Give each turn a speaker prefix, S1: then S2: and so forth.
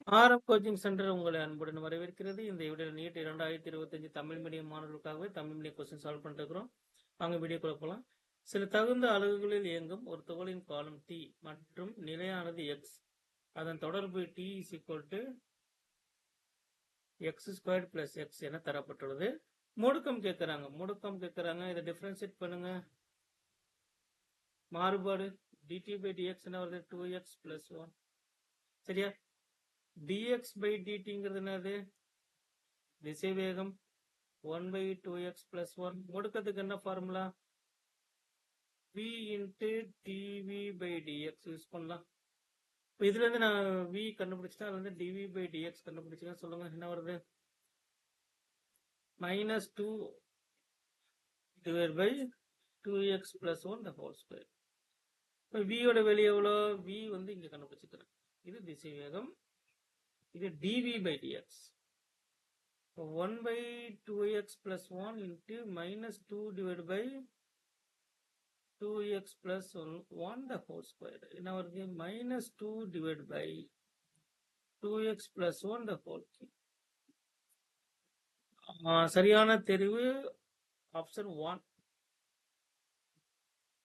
S1: ஆரம் coaching centre உங்களை அன்புடன் வரவேற்கிறது. இந்த வீடியோ நீட் 2025 தமிழ் மீடியம் மாணவர்களுக்காகவே தமிழ் மீடியம் கொஸ்டின் சால்வ் பண்ணிட்டு இருக்கிறோம். வாங்க வீடியோக்குள்ள போகலாம். சில தகுந்த அலகுகளில் இயங்கும் ஒரு துகளின் காலம் t மற்றும் நிலையானது x. அதன் தொடர்பு t is equal to x squared plus x என தரப்பட்டுள்ளது. முடுக்கம் கேட்கறாங்க. இதை டிஃபரன்ஷியேட் பண்ணுங்க. மாறுபாடு dt by dx என்ன வருது? 2x plus 1. சரியா? dx by dtங்கிறது என்னது? திசைவேகம் 1 by 2x plus 1. முடுக்கத்துக்கு என்ன formula? v into dv by dx use பண்ணலாம். இப்போ இதுல இருந்து நான் v கண்டுபிடிச்சிட்டேன், அதுல இருந்து dv by dx கண்டுபிடிச்சிட்டேன். சொல்லுங்க என்ன வருது? -2 divided by 2x plus 1 the whole square. இப்போ v யோட வெளியே எவ்வளோ? v வந்து இங்க கண்டுபிடிச்சிக்கிறேன். இது திசைவேகம், இது dv by dx. 1 by 2x plus 1 into -2 divided by 2x plus 1 the whole square. என்ன வருது? -2 divided by 2x plus 1 the whole cube. சரியான தெரிவு ஆப்ஷன் 1.